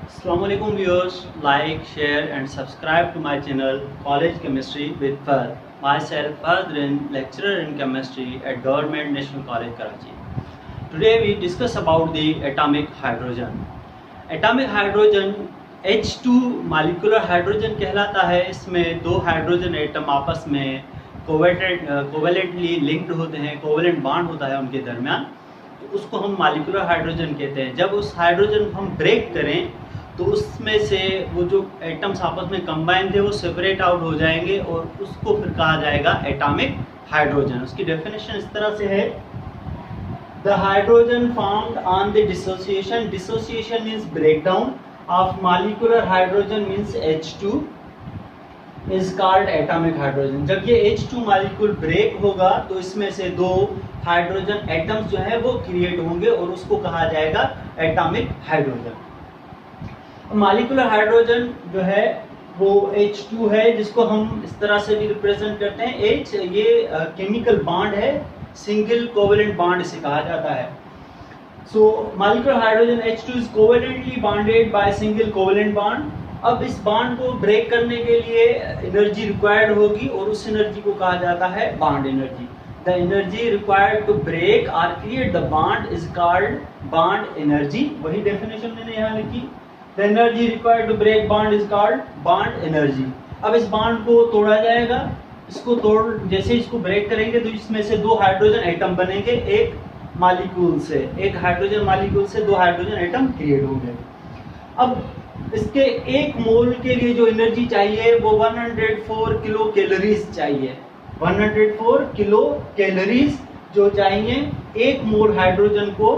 Assalamualaikum viewers, like, share and subscribe to my channel College Chemistry with Fahd. Myself Fahd, lecturer in chemistry at Government National College Karachi. Today we discuss about the atomic hydrogen. Atomic hydrogen H2 molecular hydrogen कहलाता है। इसमें दो hydrogen atom आपस में covalently linked होते हैं, covalent bond होता है उनके दरमियान, तो उसको हम मॉलिक्यूलर हाइड्रोजन कहते हैं। जब उस हाइड्रोजन को हम ब्रेक करें तो उसमें से वो जो एटम्स आपस में कंबाइन थे वो सेपरेट आउट हो जाएंगे और उसको फिर कहा जाएगा एटॉमिक हाइड्रोजन। उसकी डेफिनेशन इस तरह से है, the hydrogen formed on the dissociation, dissociation means breakdown of molecular hydrogen means H2 is called atomic hydrogen. जब ये H2 मॉलिक्यूल ब्रेक होगा तो इसमें से दो हाइड्रोजन एटम्स जो है वो क्रिएट होंगे और उसको कहा जाएगा एटॉमिक हाइड्रोजन। मॉलिक्यूलर हाइड्रोजन जो है वो H2 है, जिसको हम इस तरह से भी रिप्रेजेंट करते हैं। H ये केमिकल बॉन्ड है, सिंगल कोवेलेंट बॉन्ड इसे कहा जाता है। So molecular hydrogen H2 is covalently bonded by single covalent bond. अब इस बॉन्ड को ब्रेक करने के लिए एनर्जी रिक्वायर्ड होगी और उस एनर्जी को कहा जाता है bond energy. The energy required to break or create the bond is called bond energy. वही डेफिनेशन मैंने यहाँ लिखी, the energy required to break bond is called bond energy. अब इस बॉन्ड को तोड़ा जाएगा, इसको जैसे इसको ब्रेक करेंगे तो इसमें से दो हाइड्रोजन एटम बनेंगे, एक मॉलिक्यूल से, एक हाइड्रोजन मॉलिक्यूल से दो हाइड्रोजन एटम क्रिएट होंगे। अब इसके एक मोल के लिए जो एनर्जी चाहिए वो 104 किलो कैलोरीज चाहिए। 104 किलो कैलोरीज जो चाहिए एक मोल हाइड्रोजन को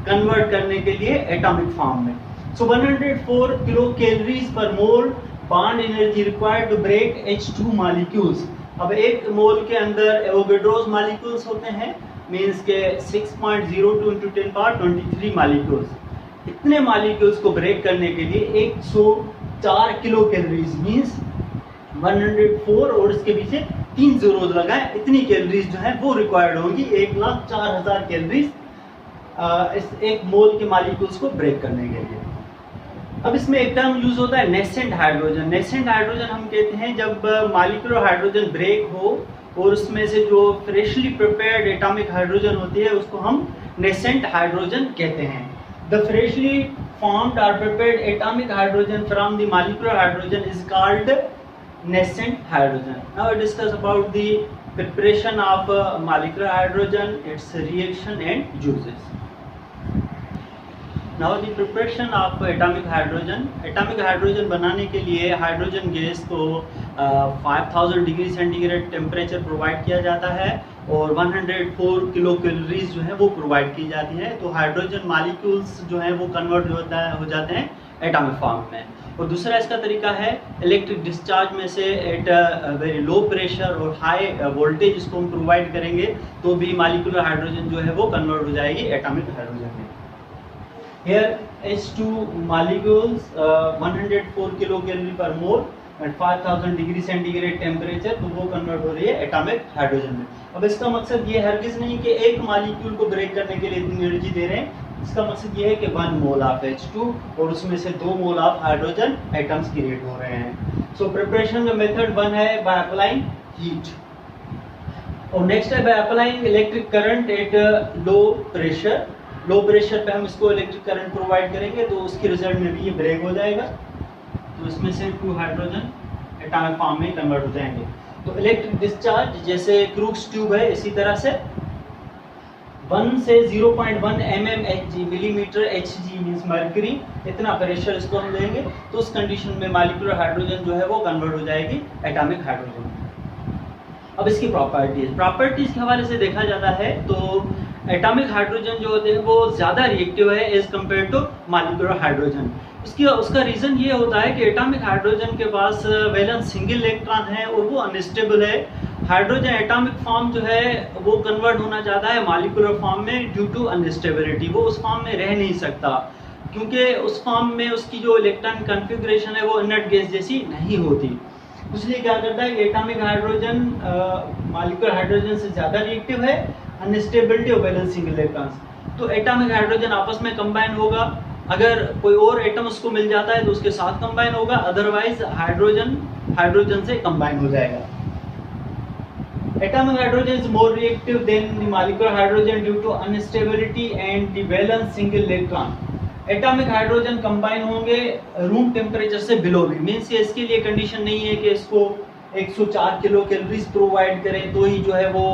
कन्वर्ट करने के लिए एटॉमिक फॉर्म में। So 104 kilo calories per mole bond energy required to break H2 molecules. अब एक मोल के अंदर एवोगैड्रोस मॉलिक्यूल्स होते हैं, मींस के 6.02 × 10⁻23 मॉलिक्यूल्स। इतने मॉलिक्यूल्स को ब्रेक करने के लिए 104 किलो कैलोरीज मींस 104 और इसके पीछे 3 जीरोज लगाएं, इतनी कैलोरीज जो है वो रिक्वायर्ड होंगी। 1,04,000 कैलोरीज इस एक मोल के मॉलिक्यूल्स को ब्रेक करने के लिए। अब इसमें एक टर्म यूज होता है नेसेंट हाइड्रोजन। नेसेंट हाइड्रोजन हम कहते हैं जब मॉलिक्यूलर हाइड्रोजन ब्रेक हो और उसमें से जो फ्रेशली प्रिपेयर्ड एटॉमिक हाइड्रोजन होती है उसको हम नेसेंट हाइड्रोजन कहते हैं। द फ्रेशली फॉर्म्ड और prepared atomic hydrogen from the molecular hydrogen is called nascent hydrogen. Now discuss about the preparation of molecular hydrogen, it's reaction and uses. Now the preparation of atomic hydrogen. Atomic hydrogen बनाने के लिए hydrogen gas को 5000 degree centigrade temperature provide किया जाता है और 104 kilo calories जो है वो प्रोवाइड की जाती है। तो हाइड्रोजन मॉलिक्यूल्स जो हैं वो कन्वर्ट हो जाते हैं एटॉमिक फॉर्म में। और दूसरा इसका तरीका है इलेक्ट्रिक डिस्चार्ज में से एट वेरी लो प्रेशर और हाई वोल्टेज इसको हम प्रोवाइड करेंगे तो भी मॉलिक्यूलर हाइड्रोजन जो है वो कन्वर्ट हो जाएगी एटॉमिक हाइड्रोजन में। Here H2 molecules 104 kilo calorie पर मोल एट 5000 डिग्री सेंटीग्रेड टेम्परेचर, तो वो कन्वर्ट हो रही है एटॉमिक हाइड्रोजन में। अब इसका मकसद ये हरगिज नहीं कि एक मॉलिक्यूल को ब्रेक करने के लिए इतनी एनर्जी दे रहे हैं। इसका मकसद ये है कि 1 मोल ऑफ H2 और उसमें से 2 mole of hydrogen atoms create हो रहे हैं। सो प्रिपरेशन का मेथड 1 है बाय अप्लाइंग हीट और नेक्स्ट है by applying electric current at low pressure. Low pressure पे हम इसको इलेक्ट्रिक करंट प्रोवाइड करेंगे तो उसके रिजल्ट में भी ये ब्रेक हो जाएगा, तो इसमें से 2 हाइड्रोजन एटॉमिक फॉर्म में कन्वर्ट हो जाएंगे। तो इलेक्ट्रिक डिस्चार्ज जैसे क्रूक्स ट्यूब है इसी तरह से 1 से 0.1 mm millimetre Hg means mercury, इतना प्रेशर इसको हम देंगे तो उस कंडीशन में मॉलिक्यूलर हाइड्रोजन जो है वो कन्वर्ट हो जाएगी एटॉमिक हाइड्रोजन। अब इसकी प्रॉपर्टीज के हवाले से देखा जाता है तो एटॉमिक हाइड्रोजन जो होते हैं वो ज़्यादा रिएक्टिव है as compared to molecular hydrogen. उसका रीज़न ये होता है कि एटॉमिक हाइड्रोजन के पास वैलेंस सिंगल इलेक्ट्रॉन है और वो अनस्टेबल है। हाइड्रोजन एटॉमिक फॉर्म जो है वो कन्वर्ट होना चाहता है मॉलिक्यूलर फॉर्म में ड्यू टू अनस्टेबिलिटी। वो उस फॉर्म में रह नहीं सकता क्योंकि उस फॉर्म में उसकी जो इलेक्ट्रॉन कन्फिग्रेशन है वो इनर्ट गैस जैसी नहीं होती। इसलिए क्या करता है कि एटॉमिक हाइड्रोजन मॉलिक्यूलर हाइड्रोजन से ज़्यादा रिएक्टिव है, instability of valence single electrons. तो एटॉमिक हाइड्रोजन आपस में कंबाइन होगा अगर कोई और एटम उसको मिल जाता है तो उसके साथ कंबाइन होगा, अदरवाइज हाइड्रोजन से कंबाइन हो जाएगा। Atomic hydrogen is more reactive than the molecular hydrogen due to instability and the valence single electron. Atomic hydrogen combine होंगे रूम टेम्परेचर से बिलो भी, मीन्स इसके लिए कंडीशन नहीं है कि इसको 104 किलो कैलोरीज प्रोवाइड करें तो ही जो है वो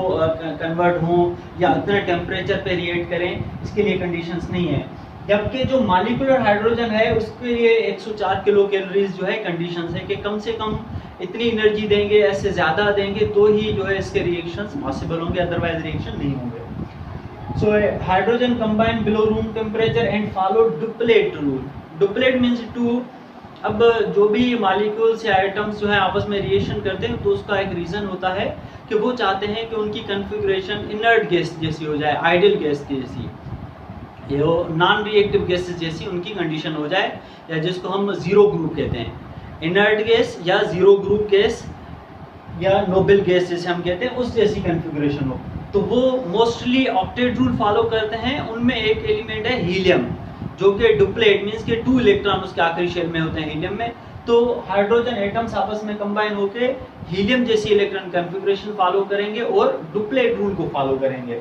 कन्वर्ट हो या उतने टेम्परेचर पे रिएक्ट करें, इसके लिए कंडीशंस नहीं है। जबकि जो मॉलिक्यूलर हाइड्रोजन है उसके लिए 104 किलो कैलोरीज जो है कंडीशंस है कि कम से कम इतनी एनर्जी देंगे, ऐसे ज़्यादा देंगे तो ही जो है इसके रिएक्शंस पॉसिबल होंगे, अदरवाइज रिएक्शन नहीं होंगे। So hydrogen combine below room temperature and follow duplet rule. Duplet means two. अब जो भी मॉलिक्यूल्स या आइटम्स जो है आपस में रिएक्शन करते हैं तो उसका एक रीज़न होता है कि वो चाहते हैं कि उनकी कन्फिग्रेशन इनर्ट गैस जैसी हो जाए, आइडियल गैस की जैसी, ये नॉन रिएक्टिव गैसेस जैसी उनकी कंडीशन हो जाए, या जिसको हम जीरो ग्रुप कहते हैं, इनर्ट गैस या जीरो ग्रुप गैस या नोबल गैस जैसे हम कहते हैं, उस जैसी कन्फिग्रेशन हो। तो वो मोस्टली ऑक्टेट रूल फॉलो करते हैं। उनमें एक एलिमेंट है हीलियम, जो कि डुप्लेट मीन्स के 2 इलेक्ट्रॉन उसके आखिरी शेल में होते हैं हीलियम में। तो हाइड्रोजन एटम्स आपस में कंबाइन होकर हीलियम जैसी इलेक्ट्रॉन कन्फिग्रेशन फॉलो करेंगे और डुप्लेट रूल को फॉलो करेंगे।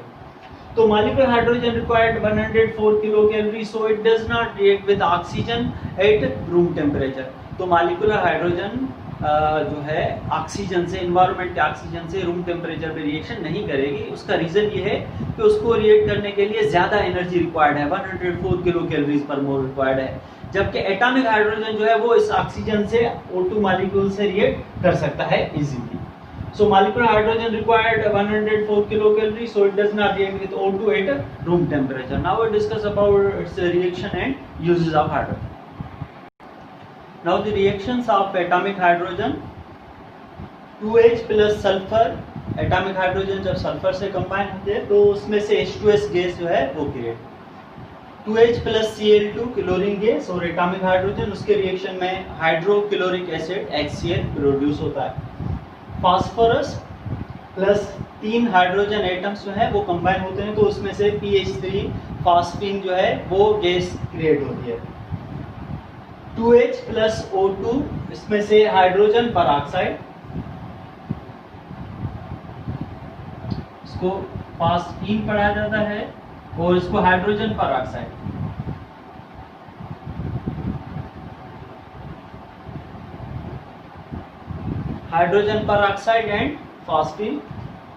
तो molecular hydrogen required 104 kilocalorie, so it does not react with oxygen at room temperature. तो molecular hydrogen जो है ऑक्सीजन से, इन्वायरमेंट के ऑक्सीजन से रूम टेम्परेचर पे रिएक्शन नहीं करेगी। उसका रीजन ये है कि उसको रिएक्ट करने के लिए ज्यादा एनर्जी रिक्वायर्ड है, 104 किलो कैलोरीज पर मोल रिक्वायर्ड है। जबकि एटॉमिक हाइड्रोजन जो है वो इस ऑक्सीजन से O2 मॉलिक्यूल से रिएक्ट कर सकता है easily. So molecular hydrogen required 104 kilocalorie, so it does not react with O2 at room temperature. Now we discuss about its reaction and uses of hydrogen. Now the reactions of atomic hydrogen, 2H plus sulfur, atomic hydrogen जब sulphur से combine होते हैं तो उसमें से H2S gas जो है वो create, 2H plus Cl2 chlorine gas, और एटॉमिक हाइड्रोजन उसके रिएक्शन में हाइड्रोक्लोरिक एसिड HCl प्रोड्यूस होता है। फास्फोरस प्लस 3 हाइड्रोजन एटम्स जो है वो कंबाइन होते हैं तो उसमें से PH3 फास्फीन जो है वो गैस क्रिएट होती है। 2H प्लस O2, इसमें से हाइड्रोजन पर ऑक्साइड, इसको फास्फीन पढ़ा जाता है, और इसको हाइड्रोजन पर ऑक्साइड। हाइड्रोजन पर oxide and phosphine,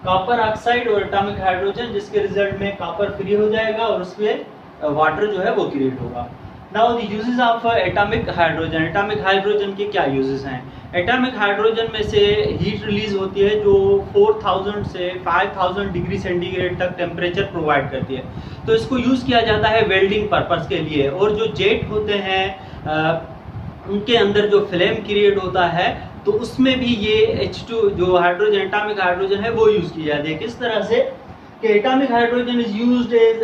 copper oxide और एटॉमिक हाइड्रोजन, जिसके रिजल्ट में कॉपर फ्री हो जाएगा और उसमें वाटर जो है वो क्रिएट होगा। Now the uses of atomic hydrogen. Atomic hydrogen के क्या यूजेस हैं? एटॉमिक हाइड्रोजन में से हीट रिलीज होती है जो 4000 से 5000 डिग्री सेंटीग्रेड तक टेम्परेचर प्रोवाइड करती है। तो इसको यूज किया जाता है वेल्डिंग पर्पस के लिए। और जो जेट होते हैं उनके अंदर जो फ्लेम क्रिएट होता है तो उसमें भी ये H2 जो हाइड्रोजन एटॉमिक हाइड्रोजन है वो यूज की जाती है। किस तरह से कि atomic hydrogen is used as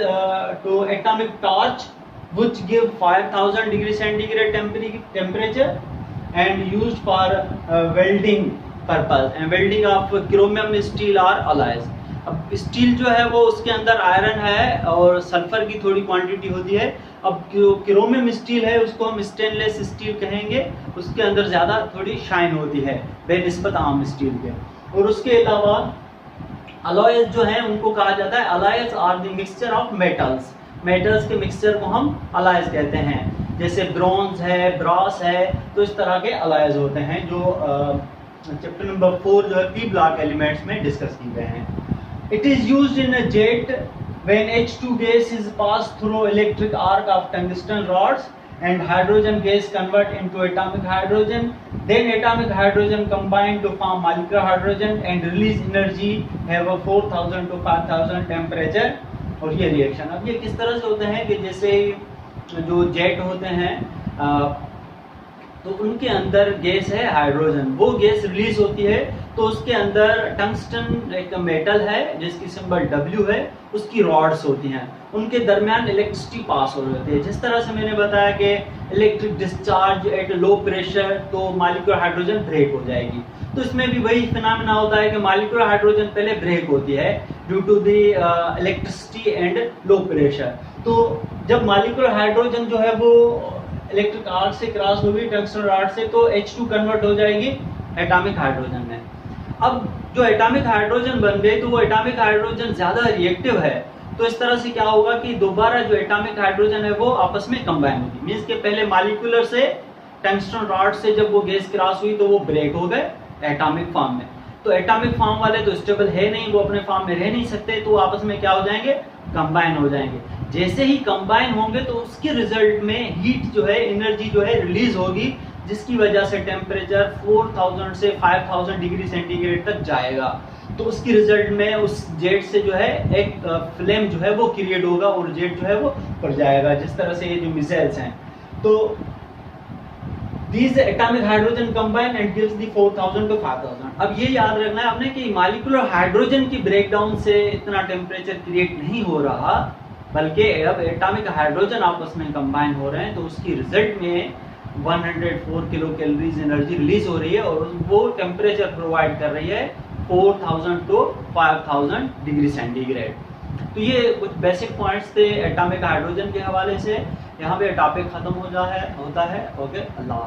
to atomic torch which give 5000 degree centigrade temperature and used for welding purpose and welding of chromium steel or alloys। अब स्टील जो है वो उसके अंदर आयरन है और सल्फर की थोड़ी क्वांटिटी होती है। अब क्रोमियम स्टील है उसको हम स्टेनलेस स्टील कहेंगे, उसके अंदर ज़्यादा थोड़ी शाइन होती है बेनिस्बत आम स्टील के। और उसके अलावा अलॉयज जो हैं उनको कहा जाता है alloys are the mixture of metals. Metals के मिक्सचर को हम अलॉयज कहते हैं, जैसे ब्रॉन्ज है, ब्रॉस है, तो इस तरह के अलॉयज होते हैं जो चैप्टर नंबर 4 जो है पी ब्लॉक एलिमेंट्स में डिस्कस की गए हैं। It is used in a jet when H2 gas is passed through electric arc of tungsten rods and hydrogen gas convert into atomic hydrogen. Then atomic hydrogen combine to form molecular hydrogen and release energy have a 4000 to 5000 temperature। और ये reaction अब ये किस तरह से होते हैं कि जैसे जो जेट होते हैं तो उनके अंदर गैस है हाइड्रोजन, वो गैस रिलीज होती है तो उसके अंदर टंगस्टन एक मेटल है जिसकी सिंबल W है, उसकी रॉड्स होती हैं, उनके दरमियान इलेक्ट्रिसिटी पास हो रही है। जिस तरह से मैंने बताया कि electric discharge at low pressure तो मॉलिक्यूलर हाइड्रोजन ब्रेक हो जाएगी, तो इसमें भी वही फिनोमेना होता है कि मॉलिक्यूलर हाइड्रोजन पहले ब्रेक होती है due to the electricity and low pressure. तो जब मॉलिक्यूलर हाइड्रोजन जो है वो इलेक्ट्रिक आर्क से क्रॉस होगी टंगस्टन रॉड से, तो H2 कन्वर्ट हो जाएगी एटॉमिक हाइड्रोजन में। अब जो एटॉमिक हाइड्रोजन बन गई, तो वो एटॉमिक हाइड्रोजन ज्यादा रिएक्टिव है, तो इस तरह से क्या होगा कि दोबारा जो एटॉमिक हाइड्रोजन है वो आपस में कंबाइन होगी। मींस के पहले मॉलिक्यूलर से टंगस्टन रॉड से जब वो गैस क्रॉस हुई तो वो ब्रेक हो गए एटॉमिक फॉर्म में। तो एटॉमिक फॉर्म वाले तो स्टेबल है नहीं, वो अपने फॉर्म में रह नहीं सकते, तो आपस में क्या हो जाएंगे, कंबाइन हो जाएंगे। जैसे ही कंबाइन होंगे तो उसके रिजल्ट में हीट जो है, एनर्जी जो है रिलीज होगी, जिसकी वजह से टेम्परेचर 4000 से 5000 डिग्री सेंटीग्रेड तक जाएगा। तो उसकी रिजल्ट में उस जेट से जो है एक फ्लेम जो है वो क्रिएट होगा और जेट जो है वो पड़ जाएगा, जिस तरह से ये जो मिसाइल्स हैं। तो these atomic hydrogen combine and gives the 4000 to 5000। अब ये याद रखना है आपने कि मॉलिक्यूलर हाइड्रोजन की ब्रेकडाउन से इतना टेम्परेचर क्रिएट नहीं हो रहा, बल्कि अब एटॉमिक हाइड्रोजन आपस में कंबाइन हो रहे हैं, तो उसकी रिजल्ट में 104 किलो कैलोरीज एनर्जी रिलीज हो रही है और वो टेम्परेचर प्रोवाइड कर रही है 4000 to 5000 डिग्री सेंटीग्रेड। तो ये कुछ बेसिक पॉइंट्स थे एटॉमिक हाइड्रोजन के हवाले से। यहाँ पे टॉपिक खत्म होता है। ओके, अल्लाह।